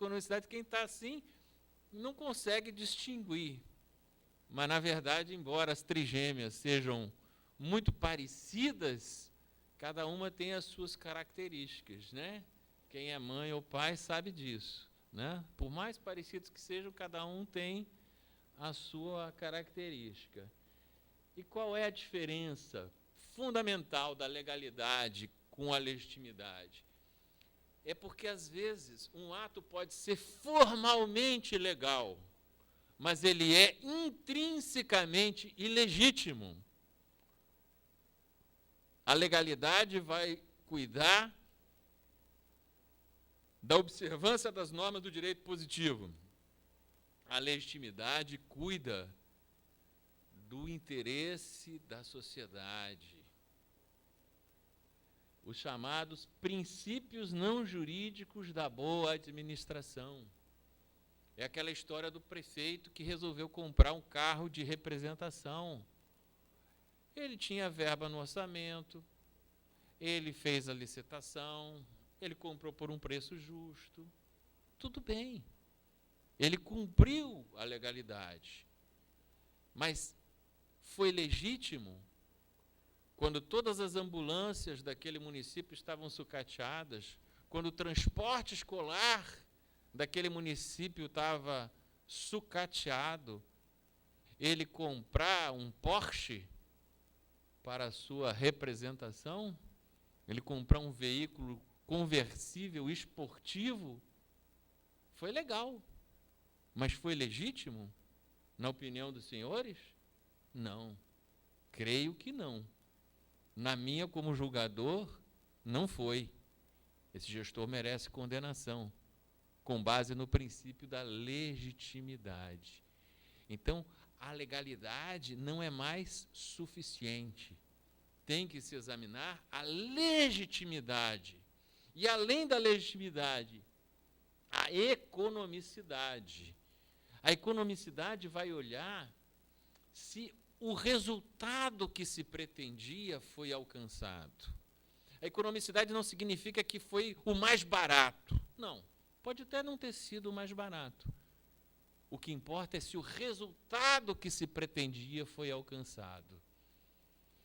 economicidade, quem está assim não consegue distinguir. Mas, na verdade, embora as trigêmeas sejam muito parecidas, cada uma tem as suas características, né? Quem é mãe ou pai sabe disso, né? Por mais parecidos que sejam, cada um tem a sua característica. E qual é a diferença fundamental da legalidade com a legitimidade? É porque, às vezes, um ato pode ser formalmente legal, mas ele é intrinsecamente ilegítimo. A legalidade vai cuidar da observância das normas do direito positivo. A legitimidade cuida do interesse da sociedade. Os chamados princípios não jurídicos da boa administração. É aquela história do prefeito que resolveu comprar um carro de representação. Ele tinha verba no orçamento, ele fez a licitação, ele comprou por um preço justo. Tudo bem. Ele cumpriu a legalidade. Mas foi legítimo quando todas as ambulâncias daquele município estavam sucateadas, quando o transporte escolar daquele município estava sucateado, ele comprar um Porsche para a sua representação, ele comprar um veículo conversível esportivo, foi legal. Mas foi legítimo, na opinião dos senhores? Não. Creio que não. Na minha, como julgador, não foi. Esse gestor merece condenação, com base no princípio da legitimidade. Então, a legalidade não é mais suficiente. Tem que se examinar a legitimidade. E, além da legitimidade, a economicidade. A economicidade vai olhar se o resultado que se pretendia foi alcançado. A economicidade não significa que foi o mais barato. Não, pode até não ter sido o mais barato. O que importa é se o resultado que se pretendia foi alcançado.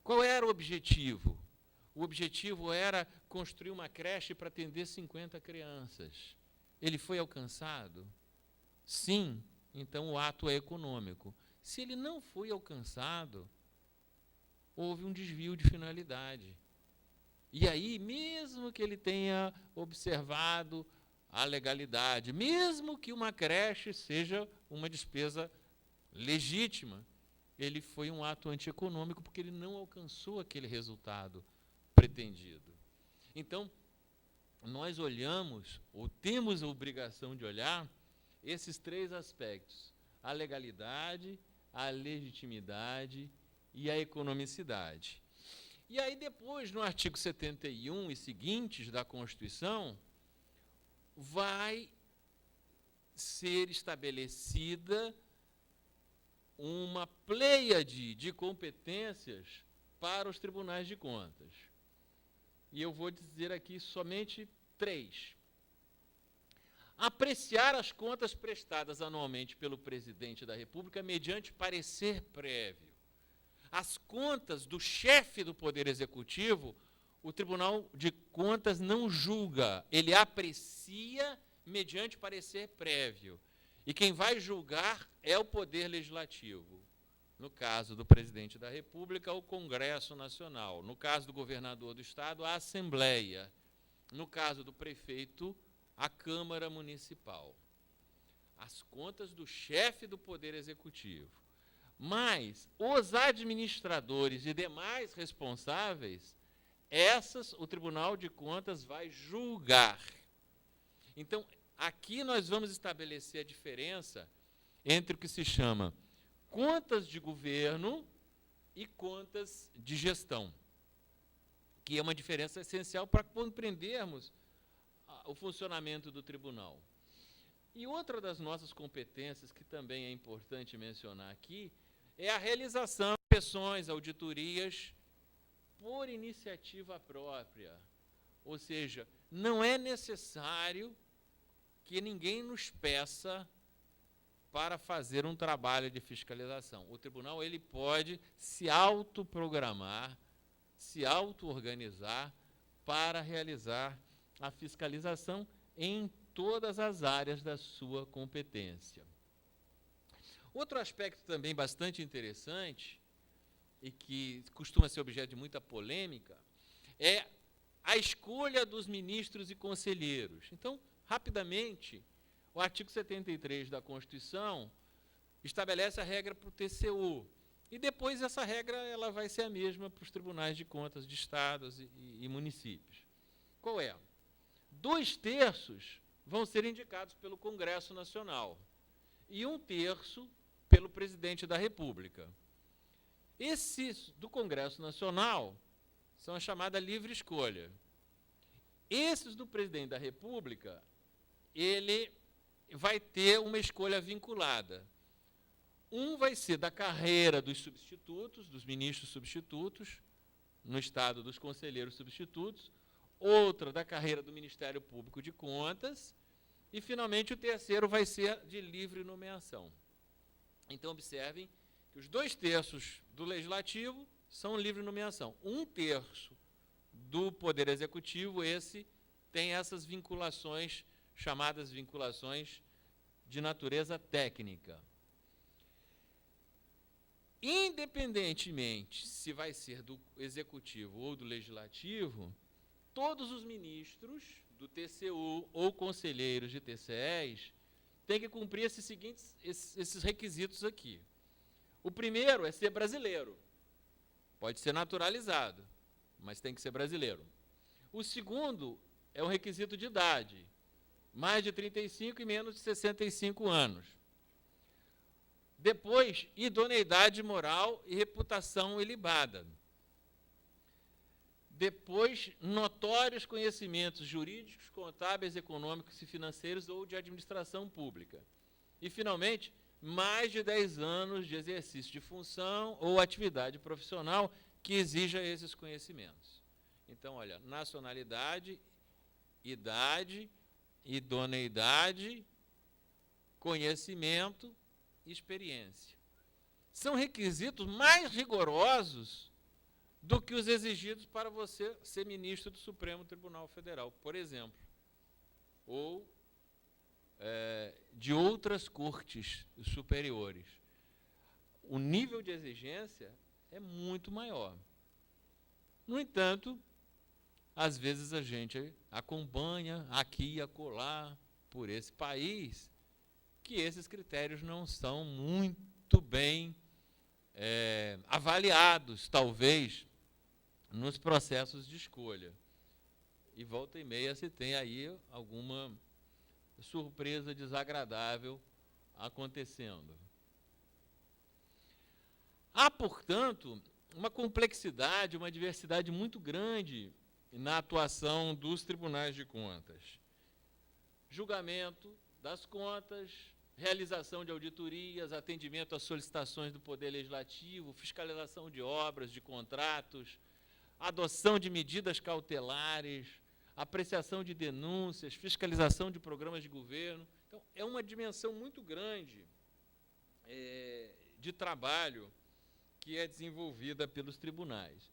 Qual era o objetivo? O objetivo era construir uma creche para atender 50 crianças. Ele foi alcançado? Sim, então o ato é econômico. Se ele não foi alcançado, houve um desvio de finalidade. E aí, mesmo que ele tenha observado a legalidade, mesmo que uma creche seja uma despesa legítima, ele foi um ato antieconômico porque ele não alcançou aquele resultado pretendido. Então, nós olhamos, ou temos a obrigação de olhar, esses três aspectos: a legalidade, a legitimidade e a economicidade. E aí depois, no artigo 71 e seguintes da Constituição, vai ser estabelecida uma pleiade de competências para os tribunais de contas. E eu vou dizer aqui somente 3. Apreciar as contas prestadas anualmente pelo presidente da República mediante parecer prévio. As contas do chefe do Poder Executivo, o Tribunal de Contas não julga, ele aprecia mediante parecer prévio. E quem vai julgar é o Poder Legislativo. No caso do presidente da República, o Congresso Nacional. No caso do governador do Estado, a Assembleia. No caso do prefeito, a Câmara Municipal. As contas do chefe do Poder Executivo. Mas os administradores e demais responsáveis, essas o Tribunal de Contas vai julgar. Então, aqui nós vamos estabelecer a diferença entre o que se chama contas de governo e contas de gestão, que é uma diferença essencial para compreendermos o funcionamento do tribunal. E outra das nossas competências, que também é importante mencionar aqui, é a realização de inspeções, auditorias, por iniciativa própria. Ou seja, não é necessário que ninguém nos peça para fazer um trabalho de fiscalização. O tribunal ele pode se autoprogramar, se auto-organizar para realizar a fiscalização em todas as áreas da sua competência. Outro aspecto também bastante interessante, e que costuma ser objeto de muita polêmica, é a escolha dos ministros e conselheiros. Então, rapidamente, o artigo 73 da Constituição estabelece a regra para o TCU. E depois essa regra ela vai ser a mesma para os tribunais de contas de estados e municípios. Qual é? 2/3 vão ser indicados pelo Congresso Nacional e 1/3 pelo presidente da República. Esses do Congresso Nacional são a chamada livre escolha. Esses do presidente da República, ele vai ter uma escolha vinculada. Um vai ser da carreira dos substitutos, dos ministros substitutos, no estado dos conselheiros substitutos, outra da carreira do Ministério Público de Contas, e, finalmente, o terceiro vai ser de livre nomeação. Então, observem que os 2/3 do Legislativo são livre nomeação. 1/3 do Poder Executivo, esse tem essas vinculações, chamadas vinculações de natureza técnica. Independentemente se vai ser do Executivo ou do Legislativo, todos os ministros do TCU ou conselheiros de TCEs têm que cumprir esses requisitos aqui. O primeiro é ser brasileiro. Pode ser naturalizado, mas tem que ser brasileiro. O segundo é um requisito de idade, mais de 35 e menos de 65 anos. Depois, idoneidade moral e reputação ilibada. Depois, notórios conhecimentos jurídicos, contábeis, econômicos e financeiros ou de administração pública. E, finalmente, mais de 10 anos de exercício de função ou atividade profissional que exija esses conhecimentos. Então, olha, nacionalidade, idade, idoneidade, conhecimento e experiência. São requisitos mais rigorosos do que os exigidos para você ser ministro do Supremo Tribunal Federal, por exemplo, ou de outras cortes superiores. O nível de exigência é muito maior. No entanto, às vezes a gente acompanha aqui e acolá por esse país que esses critérios não são muito bem avaliados, talvez, nos processos de escolha. E volta e meia se tem aí alguma surpresa desagradável acontecendo. Há, portanto, uma complexidade, uma diversidade muito grande na atuação dos tribunais de contas. Julgamento das contas, realização de auditorias, atendimento às solicitações do Poder Legislativo, fiscalização de obras, de contratos, adoção de medidas cautelares, apreciação de denúncias, fiscalização de programas de governo. Então, é uma dimensão muito grande de trabalho que é desenvolvida pelos tribunais.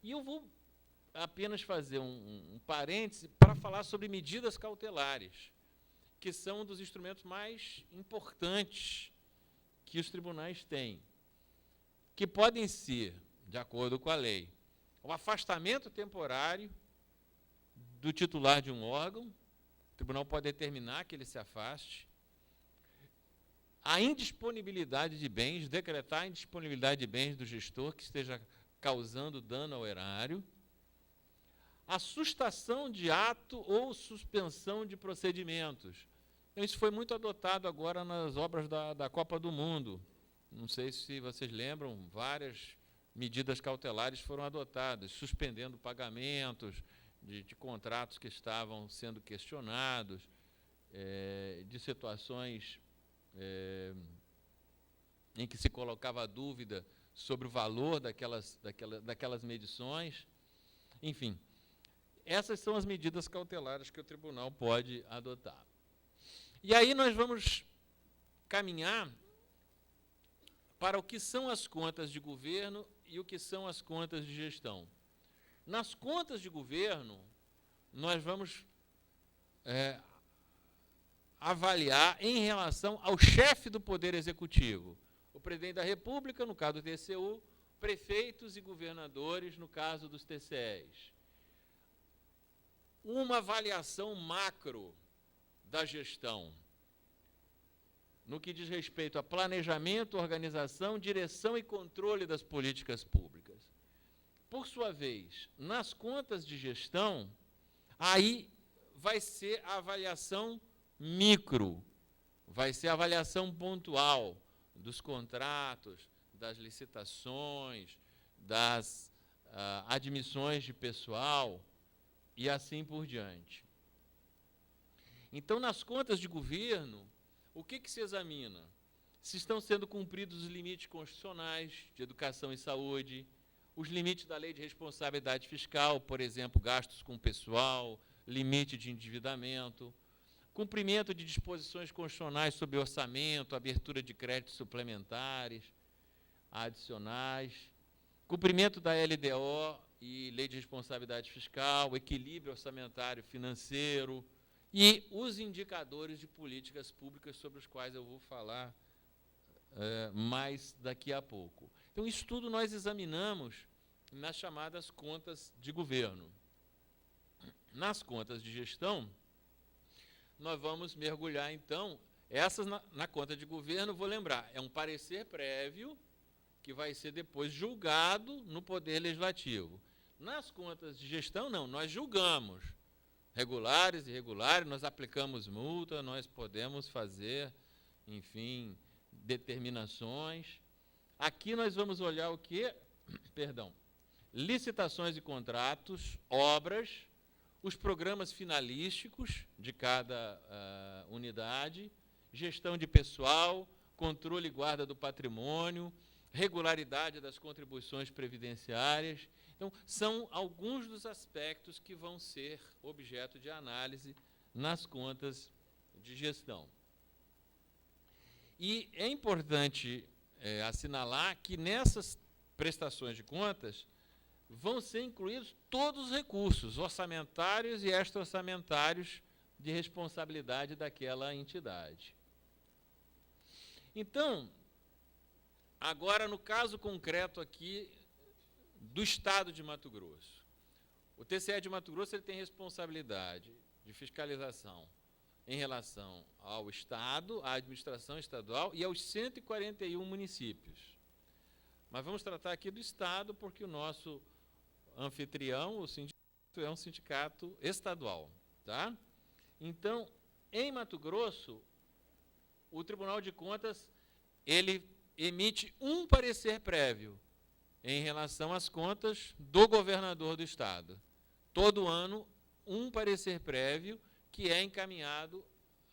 E eu vou apenas fazer um parêntese para falar sobre medidas cautelares, que são um dos instrumentos mais importantes que os tribunais têm, que podem ser, de acordo com a lei, o afastamento temporário do titular de um órgão, o tribunal pode determinar que ele se afaste, a indisponibilidade de bens, decretar a indisponibilidade de bens do gestor que esteja causando dano ao erário, a sustação de ato ou suspensão de procedimentos. Então, isso foi muito adotado agora nas obras da Copa do Mundo. Não sei se vocês lembram, várias medidas cautelares foram adotadas, suspendendo pagamentos de contratos que estavam sendo questionados, de situações em que se colocava a dúvida sobre o valor daquelas medições. Enfim, essas são as medidas cautelares que o tribunal pode adotar. E aí nós vamos caminhar para o que são as contas de governo e o que são as contas de gestão. Nas contas de governo, nós vamos avaliar em relação ao chefe do Poder Executivo, o presidente da República, no caso do TCU, prefeitos e governadores, no caso dos TCEs. Uma avaliação macro da gestão, no que diz respeito a planejamento, organização, direção e controle das políticas públicas. Por sua vez, nas contas de gestão, aí vai ser a avaliação micro, vai ser a avaliação pontual dos contratos, das licitações, das admissões de pessoal e assim por diante. Então, nas contas de governo, o que se examina? Se estão sendo cumpridos os limites constitucionais de educação e saúde, os limites da lei de responsabilidade fiscal, por exemplo, gastos com pessoal, limite de endividamento, cumprimento de disposições constitucionais sobre orçamento, abertura de créditos suplementares, adicionais, cumprimento da LDO e lei de responsabilidade fiscal, equilíbrio orçamentário financeiro e os indicadores de políticas públicas sobre os quais eu vou falar mais daqui a pouco. Então, isso tudo nós examinamos nas chamadas contas de governo. Nas contas de gestão, nós vamos mergulhar, então, essas na conta de governo, vou lembrar, é um parecer prévio que vai ser depois julgado no Poder Legislativo. Nas contas de gestão, não, nós julgamos. Regulares e irregulares, nós aplicamos multa, nós podemos fazer, enfim, determinações. Aqui nós vamos olhar o quê? Perdão. Licitações e contratos, obras, os programas finalísticos de cada unidade, gestão de pessoal, controle e guarda do patrimônio, regularidade das contribuições previdenciárias. Então, são alguns dos aspectos que vão ser objeto de análise nas contas de gestão. E é importante assinalar que nessas prestações de contas vão ser incluídos todos os recursos orçamentários e extra-orçamentários de responsabilidade daquela entidade. Então, agora, no caso concreto aqui do Estado de Mato Grosso, o TCE de Mato Grosso ele tem responsabilidade de fiscalização em relação ao Estado, à administração estadual e aos 141 municípios. Mas vamos tratar aqui do Estado, porque o nosso anfitrião, o sindicato, é um sindicato estadual. Tá? Então, em Mato Grosso, o Tribunal de Contas ele emite um parecer prévio em relação às contas do governador do Estado. Todo ano, um parecer prévio que é encaminhado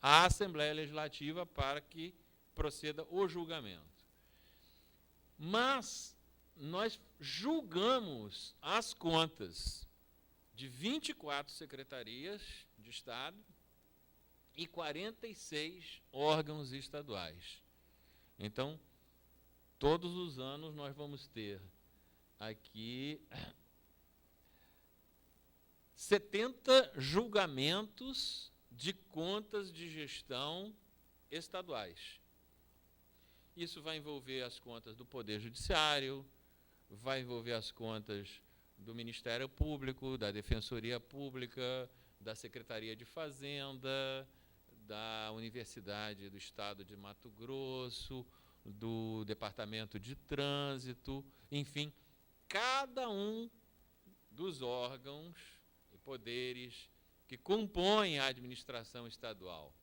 à Assembleia Legislativa para que proceda o julgamento. Mas nós julgamos as contas de 24 secretarias de Estado e 46 órgãos estaduais. Então, todos os anos nós vamos ter aqui 70 julgamentos de contas de gestão estaduais. Isso vai envolver as contas do Poder Judiciário, vai envolver as contas do Ministério Público, da Defensoria Pública, da Secretaria de Fazenda, da Universidade do Estado de Mato Grosso, do Departamento de Trânsito, enfim, cada um dos órgãos e poderes que compõem a administração estadual.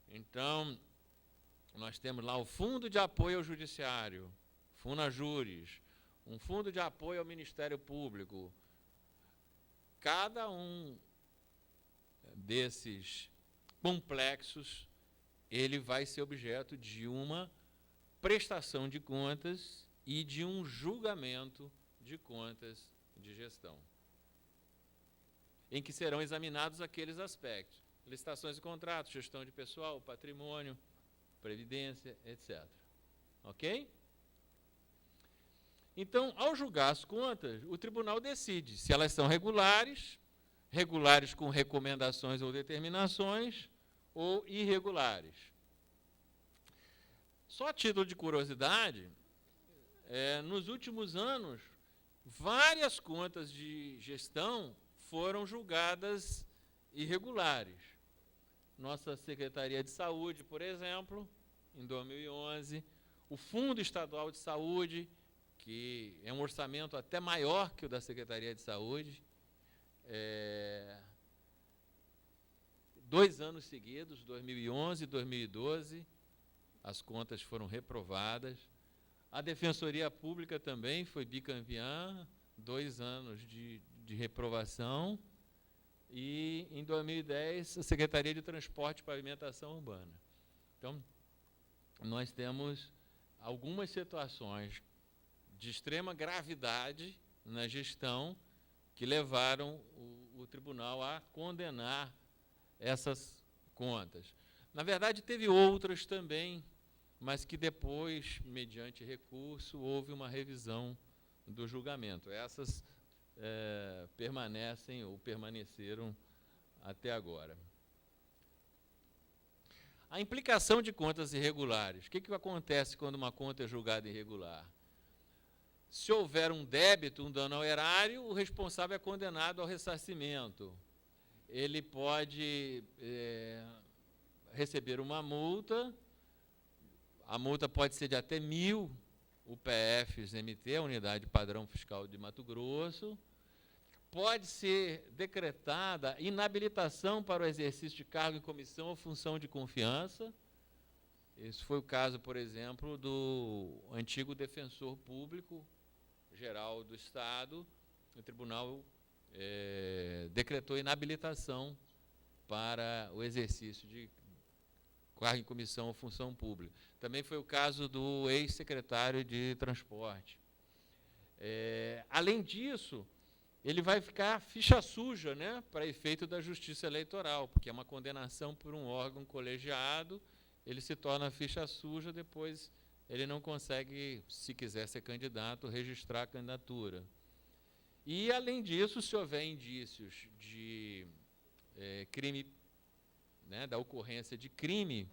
Então, nós temos lá o Fundo de Apoio ao Judiciário, Funajures, um Fundo de Apoio ao Ministério Público. Cada um desses complexos, ele vai ser objeto de uma prestação de contas e de um julgamento de contas de gestão, em que serão examinados aqueles aspectos. licitações e contratos, gestão de pessoal, patrimônio, previdência, etc. Ok? Então, ao julgar as contas, o tribunal decide se elas são regulares, regulares com recomendações ou determinações, ou irregulares. Só a título de curiosidade, nos últimos anos, várias contas de gestão foram julgadas irregulares. Nossa Secretaria de Saúde, por exemplo, em 2011, o Fundo Estadual de Saúde, que é um orçamento até maior que o da Secretaria de Saúde, 2 anos seguidos, 2011 e 2012, as contas foram reprovadas. A Defensoria Pública também foi bicampeã, 2 anos de reprovação. E, em 2010, a Secretaria de Transporte e Pavimentação Urbana. Então, nós temos algumas situações de extrema gravidade na gestão que levaram o tribunal a condenar essas contas. Na verdade, teve outras também, mas que depois, mediante recurso, houve uma revisão do julgamento. Essas permanecem ou permaneceram até agora. A implicação de contas irregulares. O que acontece quando uma conta é julgada irregular? Se houver um débito, um dano ao erário, o responsável é condenado ao ressarcimento. Ele pode receber uma multa, a multa pode ser de até 1.000 UPFs-MT, a Unidade Padrão Fiscal de Mato Grosso. Pode ser decretada inabilitação para o exercício de cargo em comissão ou função de confiança. Esse foi o caso, por exemplo, do antigo defensor público geral do Estado. O tribunal decretou inabilitação para o exercício de cargo em comissão ou função pública. Também foi o caso do ex-secretário de Transporte. Além disso, ele vai ficar ficha suja, né, para efeito da Justiça Eleitoral, porque é uma condenação por um órgão colegiado, ele se torna ficha suja, depois ele não consegue, se quiser ser candidato, registrar a candidatura. E, além disso, se houver indícios de crime, né, da ocorrência de crime